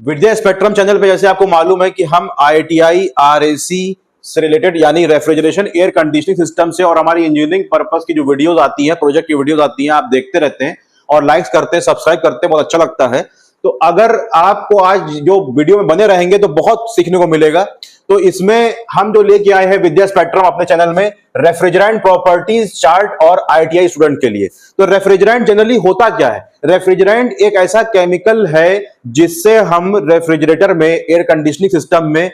विद्या spectrum channel पे जैसे आपको मालूम है कि हम IITI RAC से रिलेटेड यानी रेफ्रिजरेशन एयर कंडीशनिंग सिस्टम से और हमारी इंजीनियरिंग पर्पस की जो वीडियोस आती हैं, प्रोजेक्ट की वीडियोस आती हैं, आप देखते रहते हैं और लाइक्स करते हैं, सब्सक्राइब करते हैं, बहुत अच्छा लगता है। तो अगर आपको आज जो वीडियो में बने रहेंगे तो बहुत सीखने को मिलेगा। तो इसमें हम जो लेके आए हैं विद्या स्पेक्ट्रम अपने चैनल में रेफ्रिजरेंट प्रॉपर्टीज चार्ट और IITI स्टूडेंट के लिए। तो रेफ्रिजरेंट जनरली होता क्या है? रेफ्रिजरेंट एक ऐसा केमिकल है जिससे हम रेफ्रिजरेटर में, एयर कंडीशनिंग सिस्टम में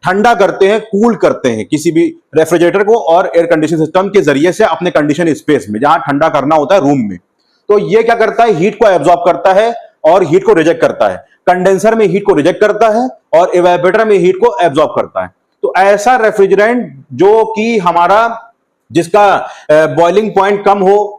ठंडा करते हैं, कूल करते हैं किसी भी रेफ्रिजरेटर को और एयर कंडीशनिंग सिस्टम के जरिए से अपने कंडीशन स्पेस में, जहां ठंडा करना होता है रूम में। तो ये क्या करता है? हीट को एब्जॉर्ब करता है और हीट को रिजेक्ट करता है। कंडेंसर में हीट को रिजेक्ट करता है और इवेपोरेटर में हीट को एब्जॉर्ब करता है। तो ऐसा रेफ्रिजरेंट जो कि हमारा, जिसका बॉइलिंग पॉइंट कम हो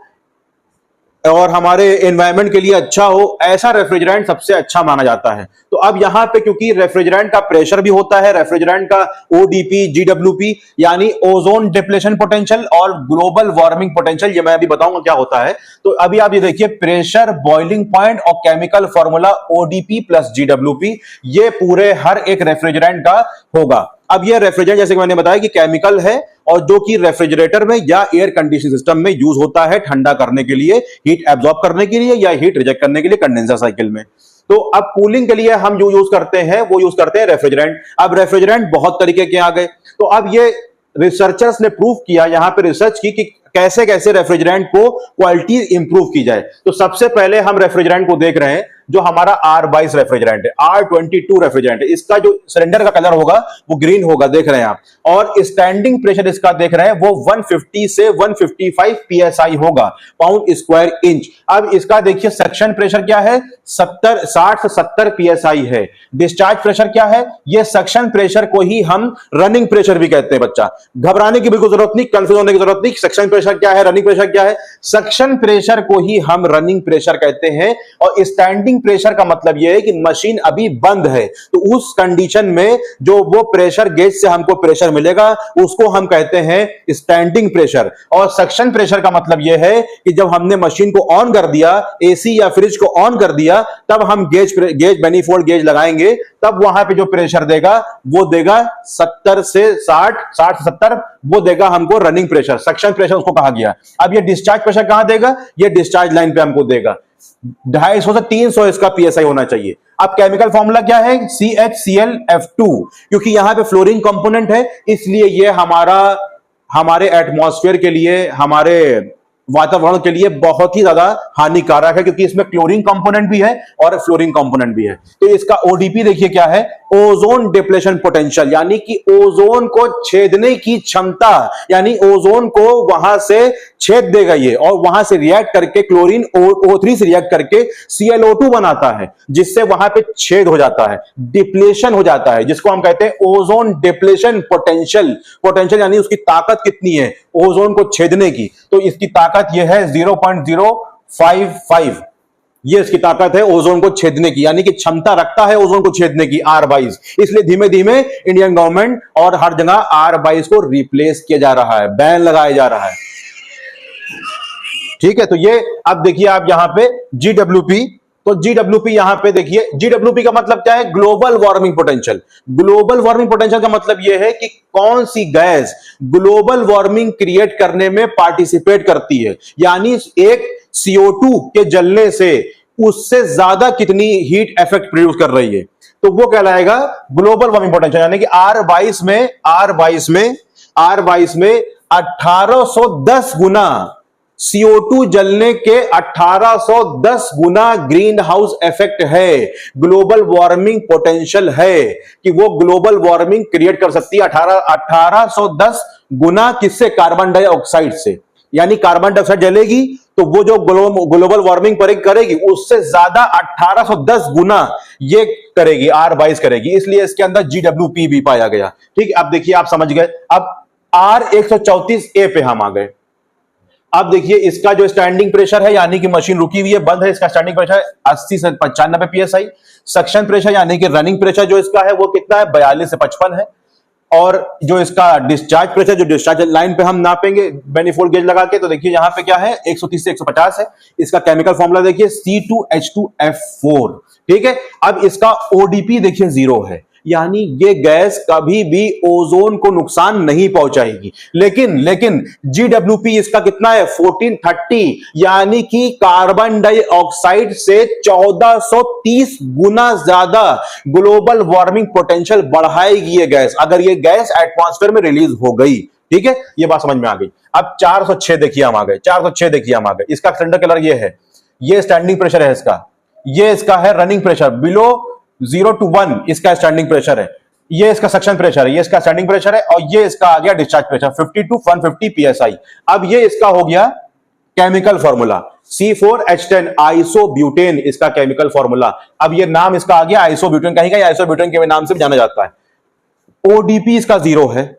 और हमारे एनवायरनमेंट के लिए अच्छा हो, ऐसा रेफ्रिजरेंट सबसे अच्छा माना जाता है। तो अब यहां पे क्योंकि रेफ्रिजरेंट का प्रेशर भी होता है, रेफ्रिजरेंट का ODP, GWP यानी ओजोन डिप्लेशन पोटेंशियल और ग्लोबल वार्मिंग पोटेंशियल, ये मैं अभी बताऊंगा क्या होता है। तो अभी आप ये देखिए, प्रेशर, बॉइलिंग पॉइंट और chemical formula ODP plus GWP, ये पूरे हर एक रेफ्रिजरेंट का होगा। अब ये रेफ्रिजरेंट जैसे कि मैंने बताया कि केमिकल है और जो कि रेफ्रिजरेटर में या एयर कंडीशनिंग सिस्टम में यूज होता है ठंडा करने के लिए, हीट एब्जॉर्ब करने के लिए या हीट रिजेक्ट करने के लिए कंडेंसर साइकिल में। तो अब कूलिंग के लिए हम जो यूज करते हैं वो यूज करते हैं रेफ्रिजरेंट। अब रेफ्रिजरेंट बहुत तरीके के आ गए। तो अब ये रिसर्चर्स ने प्रूव किया, यहां पे रिसर्च की कि कैसे कैसे रेफ्रिजरेंट को क्वालिटी इंप्रूव की जाए। तो सबसे पहले हम रेफ्रिजरेंट को देख रहे हैं जो हमारा R22 रेफ्रिजरेंट है, R22 रेफ्रिजरेंट है। इसका जो सिलेंडर का कलर होगा वो ग्रीन होगा, देख रहे हैं आप। और स्टैंडिंग प्रेशर इसका देख रहे हैं वो 150 से 155 PSI होगा, पाउंड स्क्वायर इंच। अब इसका देखिए सक्शन प्रेशर क्या है, 60 से 70 PSI है। डिस्चार्ज प्रेशर क्या है? ये सक्शन प्रेशर को ही हम रनिंग प्रेशर भी कहते हैं। बच्चा घबराने की बिल्कुल जरूरत नहीं, कंफ्यूज होने की जरूरत नहीं। सक्शन प्रेशर क्या है, रनिंग प्रेशर क्या है? सक्शन प्रेशर को ही हम रनिंग प्रेशर कहते हैं। और स्टैंडिंग प्रेशर का मतलब यह है कि मशीन अभी बंद है, तो उस कंडीशन में जो वो प्रेशर गेज से हमको प्रेशर मिलेगा उसको हम कहते हैं स्टैंडिंग प्रेशर। और सक्शन प्रेशर का मतलब यह है कि जब हमने मशीन को ऑन कर दिया, AC या फ्रिज को ऑन कर दिया, तब हम गेज मैनीफोल्ड गेज लगाएंगे, तब वहां पे जो प्रेशर देगा वो देगा 70 से 60 से 70, वो देगा हमको रनिंग प्रेशर, सक्शन प्रेशर उसको कहा गया। अब ये डिस्चार्ज प्रेशर कहां देगा? ये डिस्चार्ज लाइन पे हमको देगा। 250 से 300 इसका PSI होना चाहिए। अब केमिकल फॉर्मूला क्या है? CHClF2, क्योंकि यहां पे फ्लोरीन कंपोनेंट है, इसलिए ये हमारे एटमॉस्फेयर के लिए, हमारे वातावरण के लिए बहुत ही ज्यादा हानिकारक है, क्योंकि इसमें क्लोरीन कंपोनेंट भी है और फ्लोरीन कंपोनेंट भी है। तो इसका ODP देखिए क्या है, ओजोन डिप्लेशन पोटेंशियल, यानी कि ओजोन को छेदने की क्षमता, यानी ओजोन को वहां से छेद देगा ये और वहां से रिएक्ट करके क्लोरीन O3 से रिएक्ट करके ClO2 बनाता है, जिससे वहां पे छेद हो जाता है, डिप्लेशन हो जाता है, जिसको हम कहते हैं ओजोन डिप्लेशन पोटेंशियल यानी उसकी ताकत कितनी है ओजोन को छेदने की। तो इसकी ताकत यह है 0.055, ये इसकी ताकत है ओजोन को छेदने की, यानी कि क्षमता रखता है ओजोन को छेदने की R22। इसलिए धीमे धीमे इंडियन गवर्नमेंट और हर जगह R22 को रिप्लेस किया जा रहा है, बैन लगाया जा रहा है। ठीक है, तो ये अब देखिए आप यहां पे GWP, तो GWP यहां पे देखिए, GWP का मतलब क्या है? Global warming potential. Global warming potential का मतलब यह है कि कौन सी गैस ग्लोबल वार्मिंग क्रिएट करने में पार्टिसिपेट करती है, यानी एक CO2 के जलने से उससे ज्यादा कितनी हीट इफेक्ट प्रोड्यूस कर रही है, तो वो कहलाएगा ग्लोबल वार्मिंग पोटेंशियल। यानी कि R22 में 1810 गुना CO2 जलने के 1810 गुना ग्रीन हाउस इफेक्ट है, ग्लोबल वार्मिंग पोटेंशियल है कि वो ग्लोबल वार्मिंग क्रिएट कर सकती है 1810 गुना। किससे? कार्बन डाइऑक्साइड से। यानी कार्बन डाइऑक्साइड जलेगी तो वो जो ग्लोबल वार्मिंग करेगी उससे ज्यादा 1810 गुना ये करेगी, R22 करेगी, इसलिए इसके अंदर GWP भी पाया गया। ठीक, अब देखिए आप समझ गए। अब R134A पे हम आ गए। अब देखिए इसका जो स्टैंडिंग प्रेशर है, यानी कि मशीन रुकी हुई है, बंद है, इसका स्टैंडिंग प्रेशर 80 से 95 PSI। सक्शन प्रेशर यानी कि रनिंग प्रेशर जो इसका है वो कितना है? 42 से 55 है। और जो इसका डिस्चार्ज प्रेशर, जो डिस्चार्ज लाइन पे हम नापेंगे मैनिफोल्ड गेज लगा के, तो देखिए यहां पे क्या है 130 से 150 है। इसका केमिकल फॉर्मूला देखिए C2H2F4। ठीक है, अब इसका ओडीपी देखिए 0 है, यानी ये गैस कभी भी ओजोन को नुकसान नहीं पहुंचाएगी। लेकिन जीडब्ल्यूपी इसका कितना है 1430, यानी कि कार्बन डाइऑक्साइड से 1430 गुना ज्यादा ग्लोबल वार्मिंग पोटेंशियल बढ़ाएगी ये गैस, अगर ये गैस एटमॉस्फेयर में रिलीज हो गई। ठीक है, ये बात समझ में आ गई। अब 406 देखिए हम आ गए, 406 देखिए हम आ गए। इसका सिलेंडर कलर ये है, ये स्टैंडिंग प्रेशर है इसका, ये इसका है रनिंग प्रेशर, बिलो 0 to 1 इसका स्टैंडिंग प्रेशर है, ये इसका सक्शन प्रेशर है, ये इसका स्टैंडिंग प्रेशर है, और ये इसका आ गया डिस्चार्ज प्रेशर 50 to 150 psi। अब ये इसका हो गया केमिकल फॉर्मूला C4H10 आइसोब्यूटेन, इसका केमिकल फॉर्मूला। अब ये नाम इसका आ गया आइसोब्यूटेन, कहीं कहीं आइसोब्यूटेन के नाम से भी जाना जाता है। ओडीपी इसका 0 है,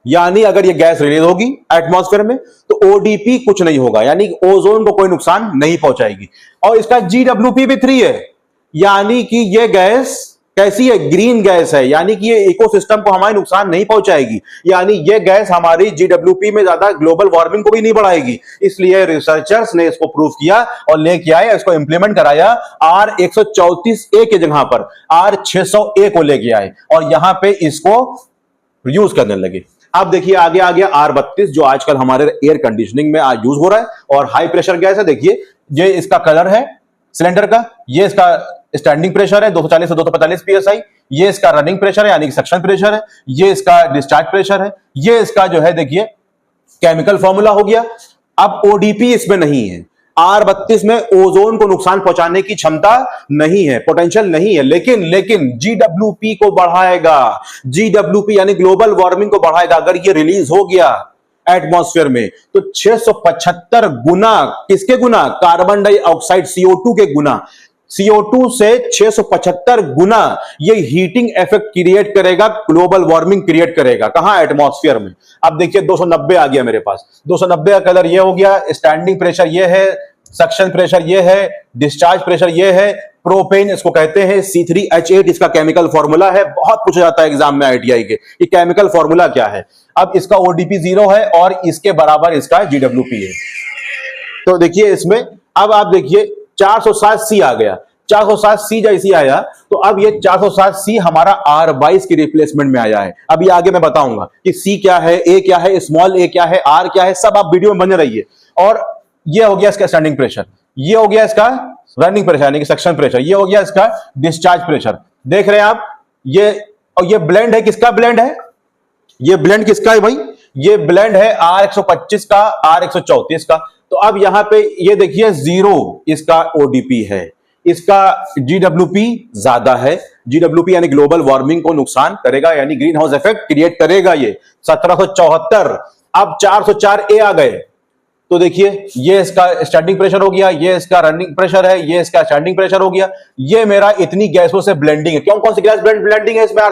यानी अगर ये गैस रिलीज होगी एटमॉस्फेयर में तो ओडीपी कुछ नहीं होगा, यानी ओजोन को कोई नुकसान नहीं पहुंचाएगी। और इसका जीडब्ल्यूपी भी 3 है, यानी कि ये गैस कैसी है, ग्रीन गैस है, यानी कि ये इकोसिस्टम को हमारे नुकसान नहीं पहुंचाएगी, यानी ये गैस हमारी जीडब्ल्यूपी में ज्यादा ग्लोबल वार्मिंग को भी नहीं बढ़ाएगी। इसलिए रिसर्चर्स ने इसको प्रूव किया और लेके आए, इसको इंप्लीमेंट कराया, R134A के जगह पर R600A को लेके आए और यहां पे इसको यूज करने लगे। अब देखिए आगे आ गया R32, जो आजकल हमारे एयर कंडीशनिंग में आज यूज हो रहा है और हाई प्रेशर गैस है। देखिए ये इसका कलर है सिलेंडर का, ये इसका स्टैंडिंग प्रेशर है 240 से 245 psi, ये इसका रनिंग प्रेशर है यानी कि सक्शन प्रेशर है, ये इसका डिस्चार्ज प्रेशर है, ये इसका जो है देखिए केमिकल फॉर्मूला हो गया। अब ओडीपी इसमें नहीं है, R32 में ओजोन को नुकसान पहुंचाने की क्षमता नहीं है, पोटेंशियल नहीं है, लेकिन जीडब्ल्यूपी को बढ़ाएगा, जीडब्ल्यूपी यानी ग्लोबल वार्मिंग को बढ़ाएगा। अगर ये रिलीज हो गया एटमॉस्फेयर में तो 675 गुना, किसके गुना, कार्बन डाइऑक्साइड CO2 के गुना, CO2 से 675 गुना ये हीटिंग इफेक्ट क्रिएट करेगा, ग्लोबल वार्मिंग क्रिएट करेगा। कहां, एटमॉस्फेयर में। अब देखिए 290 आ गया मेरे पास, 290 का कलर ये हो गया, स्टैंडिंग प्रेशर ये है, सक्शन प्रेशर ये है, डिस्चार्ज प्रेशर ये है, प्रोपेन इसको कहते हैं, C3H8 इसका केमिकल फॉर्मूला है। बहुत पूछा जाता है एग्जाम में ITI के, ये केमिकल फॉर्मूला क्या है। अब इसका ओडीपी 0 है और इसके बराबर इसका जीडब्ल्यूपी है। तो देखिए इसमें अब आप देखिए 407C आ गया, 407C जैसी आया तो अब ये 407C हमारा R22 की रिप्लेसमेंट में आया है। अब ये आगे मैं बताऊंगा कि C क्या है, A क्या है, स्मॉल a क्या है, R क्या है, सब आप वीडियो में बने रहिए। और ये हो गया इसका स्टैंडिंग प्रेशर, ये हो गया इसका रनिंग प्रेशर यानी कि सक्शन प्रेशर, ये हो गया इसका डिस्चार्ज प्रेशर। देख रहे हैं आप ये, और ये ब्लेंड है, किसका ब्लेंड है, ये ब्लेंड किसका है भाई, ये ब्लेंड है R125 का, R134 का। तो अब यहां पे ये देखिए 0 इसका ओडीपी है, इसका जीडब्ल्यूपी ज्यादा है, जीडब्ल्यूपी यानी ग्लोबल वार्मिंग को नुकसान करेगा, यानी ग्रीन हाउस इफेक्ट क्रिएट करेगा ये 1774। अब 404A आ गए तो देखिए ये इसका स्टैंडिंग प्रेशर हो गया, ये इसका रनिंग प्रेशर है, ये इसका स्टैंडिंग प्रेशर हो गया। ये मेरा इतनी गैसों से ब्लेंडिंग है, क्यों, कौन सी गैस ब्लेंडिंग है इसमें,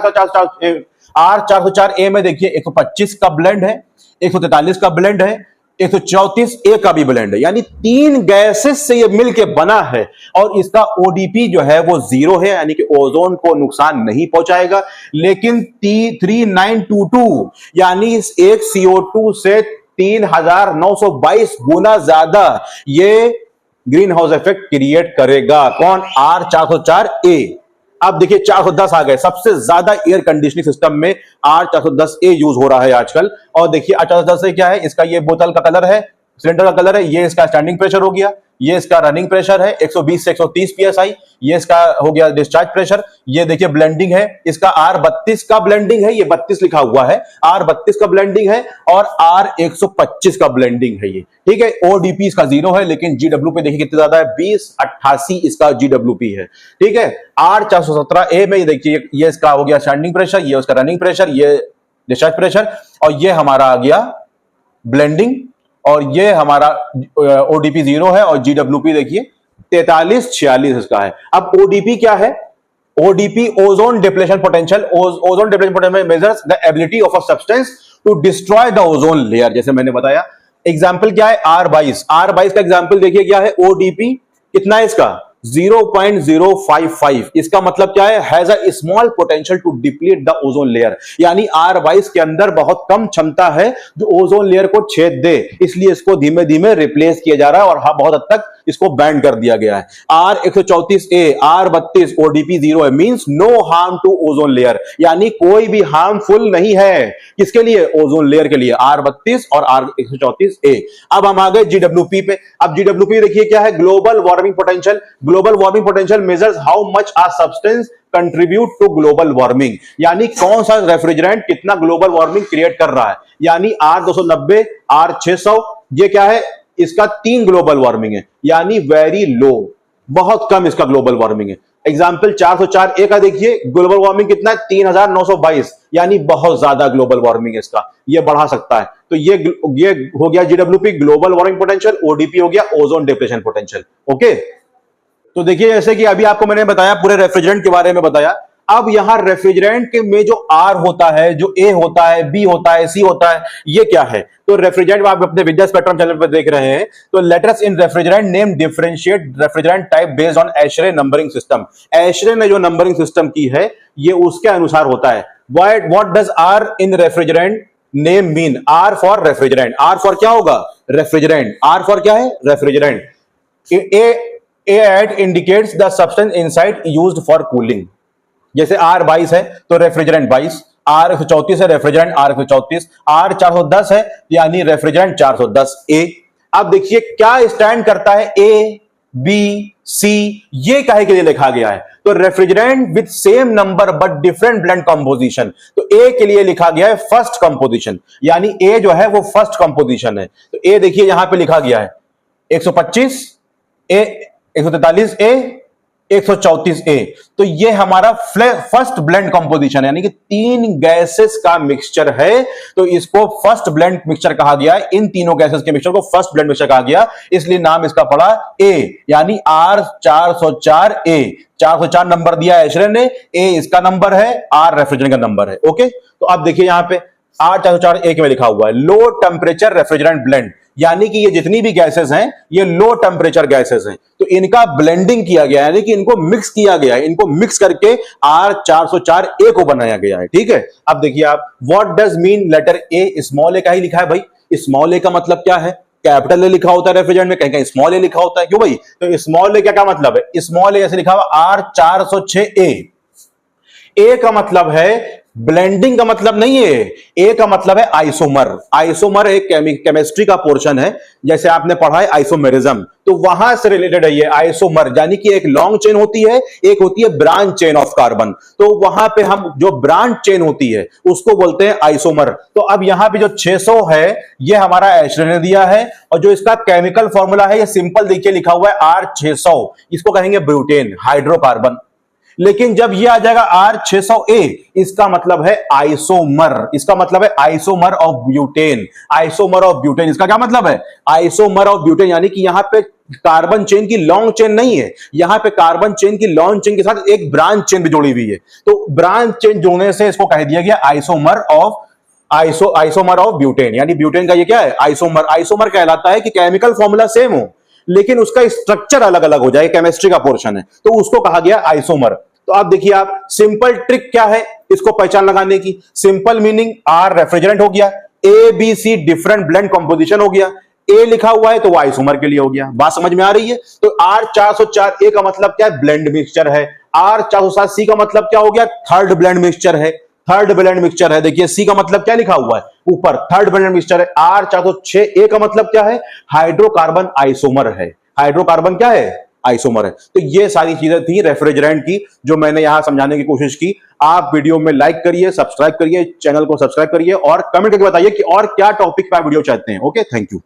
R404A में देखिए 125 का ब्लेंड है, 143 का ब्लेंड है, 134A का भी ब्लेंड है, यानी 3 गैसेस से ये मिलके बना है। और इसका ओडीपी जो है वो 0 है, यानी कि ओजोन को नुकसान नहीं पहुंचाएगा। लेकिन 3922 यानी इस एक CO2 से 3922 गुना ज्यादा ये ग्रीन हाउस इफेक्ट क्रिएट करेगा। कौन, R404A। अब देखिए 410 आ गए, सबसे ज्यादा एयर कंडीशनिंग सिस्टम में R410A यूज हो रहा है आजकल। और देखिए 410 से क्या है, इसका ये बोतल का कलर है, सिलेंडर का कलर है, ये इसका स्टैंडिंग प्रेशर हो गया, ये इसका रनिंग प्रेशर है 120 से 130 psi, ये इसका हो गया डिस्चार्ज प्रेशर। ये देखिए ब्लेंडिंग है, इसका R32 का ब्लेंडिंग है, ये 32 लिखा हुआ है, R32 का ब्लेंडिंग है और R125 का ब्लेंडिंग है ये। ठीक है, ओडीपी इसका 0 है, लेकिन जीडब्ल्यूपी देखिए कितना ज्यादा है, 2088 इसका जीडब्ल्यूपी है। ठीक है, R417A में देखिए ये इसका हो गया स्टैंडिंग प्रेशर, ये उसका रनिंग प्रेशर, ये डिस्चार्ज प्रेशर, और ये हमारा आ गया ब्लेंडिंग, और ये हमारा ओडीपी 0 है और जीडब्ल्यूपी देखिए 4346 इसका है। अब ओडीपी क्या है, ODP ozone depletion potential, ozone depletion potential measures the ability of a substance to destroy the ozone layer. जैसे मैंने बताया, एग्जांपल क्या है, R22 का एग्जांपल देखिए क्या है, ओडीपी कितना है इसका 0.055। इसका मतलब क्या है? Has a small potential to deplete the ozone layer, यानी R22 के अंदर बहुत कम क्षमता है जो ओजोन लेयर को छेद दे, इसलिए इसको धीमे धीमे रिप्लेस किया जा रहा है और बहुत हद तक इसको बैंड कर दिया गया है। R134A R32 ODP 0 है, means no harm to ozone layer, यानी कोई भी हार्मफुल नहीं है। किसके लिए? ओजोन लेयर के लिए, R32 और R134A। अब हम आ गए GWP पे। अब GWP देखिए क्या है? Global warming potential. Global warming potential measures how much a substance contribute to global warming, यानी कौन सा रेफ्रिजरेंट कितना ग्लोबल वार्मिंग क्रिएट कर रहा है। यानी R290 R600 ये क्या है? इसका 3 ग्लोबल वार्मिंग है, यानी वेरी लो, बहुत कम इसका ग्लोबल वार्मिंग है। एग्जाम्पल 404A का देखिए, ग्लोबल वार्मिंग कितना है? 3922, यानी बहुत ज्यादा ग्लोबल वार्मिंग है इसका, ये बढ़ा सकता है। तो ये हो गया GWP global warming potential, ODP हो गया ओजोन डिप्लेशन पोटेंशियल। ओके, तो देखिए जैसे कि अभी आपको मैंने बताया पूरे रेफ्रिजरेंट के बारे में बताया। अब यहां रेफ्रिजरेंट के में जो R होता है, जो A होता है, B होता है, C होता है, ये क्या है? तो रेफ्रिजरेंट आप अपने विद्या स्पेक्ट्रम चैनल पर देख रहे हैं। तो letters in refrigerant name differentiate refrigerant type based on ASHRAE numbering system. ASHRAE ने जो नंबरिंग सिस्टम की है ये उसके अनुसार होता है। What does R in refrigerant name mean? R for refrigerant, R for क्या होगा? रेफ्रिजरेंट। R फॉर क्या है? Refrigerant. A indicates the substance inside used for cooling। जैसे R22 है तो रेफ्रिजरेंट 22, R134 है रेफ्रिजरेंट R134, R410 है यानी रेफ्रिजरेंट 410A। अब देखिए क्या स्टैंड करता है A, B, C, ये काहे के लिए लिखा गया है? तो refrigerant with same number but different blend composition, तो A के लिए लिखा गया है फर्स्ट कंपोजिशन, यानी A जो है वो फर्स्ट कंपोजिशन है। तो A देखिए यहां पे लिखा गया है 125 A, 143A, 134A। तो ये हमारा फर्स्ट ब्लेंड कंपोजिशन है, यानी कि 3 गैसेस का मिक्सचर है, तो इसको फर्स्ट ब्लेंड मिक्सचर कहा गया है। इन तीनों गैसेस के मिक्सचर को फर्स्ट ब्लेंड मिक्सचर कहा गया, इसलिए नाम इसका पड़ा A, यानी R404A। 404 नंबर दिया है एशरे ने, A इसका नंबर है, R रेफ्रिजरेंट का नंबर है। ओके, तो अब देखिए यहां पे R404A में लिखा हुआ है लो टेम्परेचर रेफ्रिजरेंट ब्लेंड, यानी कि ये जितनी भी गैसेस हैं ये लो टेम्परेचर गैसेस हैं, तो इनका ब्लेंडिंग किया गया है, यानी कि इनको मिक्स किया गया है, इनको मिक्स करके R404A को बनाया गया है। ठीक है, अब देखिए आप, what does mean letter A? Small A का ही लिखा है भाई। स्मॉल ए का मतलब क्या है? कैपिटल ए लिखा होता है रेफ्रिजरेंट में, कहीं कहीं स्मॉल ए लिखा होता है, क्यों भाई? तो स्मॉल ए क्या मतलब है? स्मॉल ए ऐसे लिखा हुआ R406A। ए का मतलब है ब्लेंडिंग का मतलब नहीं है, ए का मतलब है आइसोमर। आइसोमर एक केमिस्ट्री का पोर्शन है, जैसे आपने पढ़ा है आइसोमेरिज्म, तो वहां से रिलेटेड है ये आइसोमर, यानी कि एक लॉन्ग चेन होती है, एक होती है ब्रांच चेन ऑफ कार्बन, तो वहां पे हम जो ब्रांच चेन होती है उसको बोलते हैं आइसोमर। तो अब यहां पे जो 600 है ये हमारा एशरे ने दिया है, और जो इसका केमिकल फॉर्मूला है ये सिंपल देखिए लिखा हुआ है R600, इसको कहेंगे ब्यूटेन, हाइड्रोकार्बन। लेकिन जब ये आ जाएगा R600A, इसका मतलब है आइसोमर, इसका मतलब है isomer of butane. Isomer of butane इसका क्या मतलब है? आइसोमर ऑफ ब्यूटेन, यानी कि यहां पे कार्बन चेन की लॉन्ग चेन नहीं है, यहां पे कार्बन चेन की लॉन्ग चेन के साथ एक ब्रांच चेन भी जोड़ी हुई है, तो ब्रांच चेन जोड़ने से इसको कह दिया गया आइसोमर ऑफ ब्यूटेन, यानी ब्यूटेन का ये क्या है? आइसोमर। आइसोमर कहलाता है कि केमिकल फॉर्मूला सेम हो लेकिन उसका स्ट्रक्चर अलग अलग हो जाए, केमिस्ट्री का पोर्शन है, तो उसको कहा गया आइसोमर। तो आप देखिए आप, सिंपल ट्रिक क्या है इसको पहचान लगाने की? सिंपल मीनिंग R रेफ्रिजरेंट हो गया, A B C different blend composition हो गया, A लिखा हुआ है तो वो आइसोमर के लिए हो गया। बात समझ में आ रही है? तो R404A का मतलब क्या है? ब्लेंड मिक्सचर है। R407C का मतलब क्या हो गया? थर्ड ब्लेंड मिक्सचर है, थर्ड ब्लेंड मिक्सचर है। देखिए C का मतलब क्या लिखा हुआ है ऊपर? थर्ड ब्लेंड मिक्सचर है। R406A का मतलब क्या है? हाइड्रोकार्बन आइसोमर है। हाइड्रोकार्बन क्या है? आइसोमर है। तो ये सारी चीजें थी रेफ्रिजरेंट की जो मैंने यहां समझाने की कोशिश की। आप वीडियो में लाइक करिए, सब्सक्राइब करिए, चैनल को सब्सक्राइब करिए और कमेंट करके बताइए कि और क्या टॉपिक पर वीडियो चाहते हैं। Okay, thank you.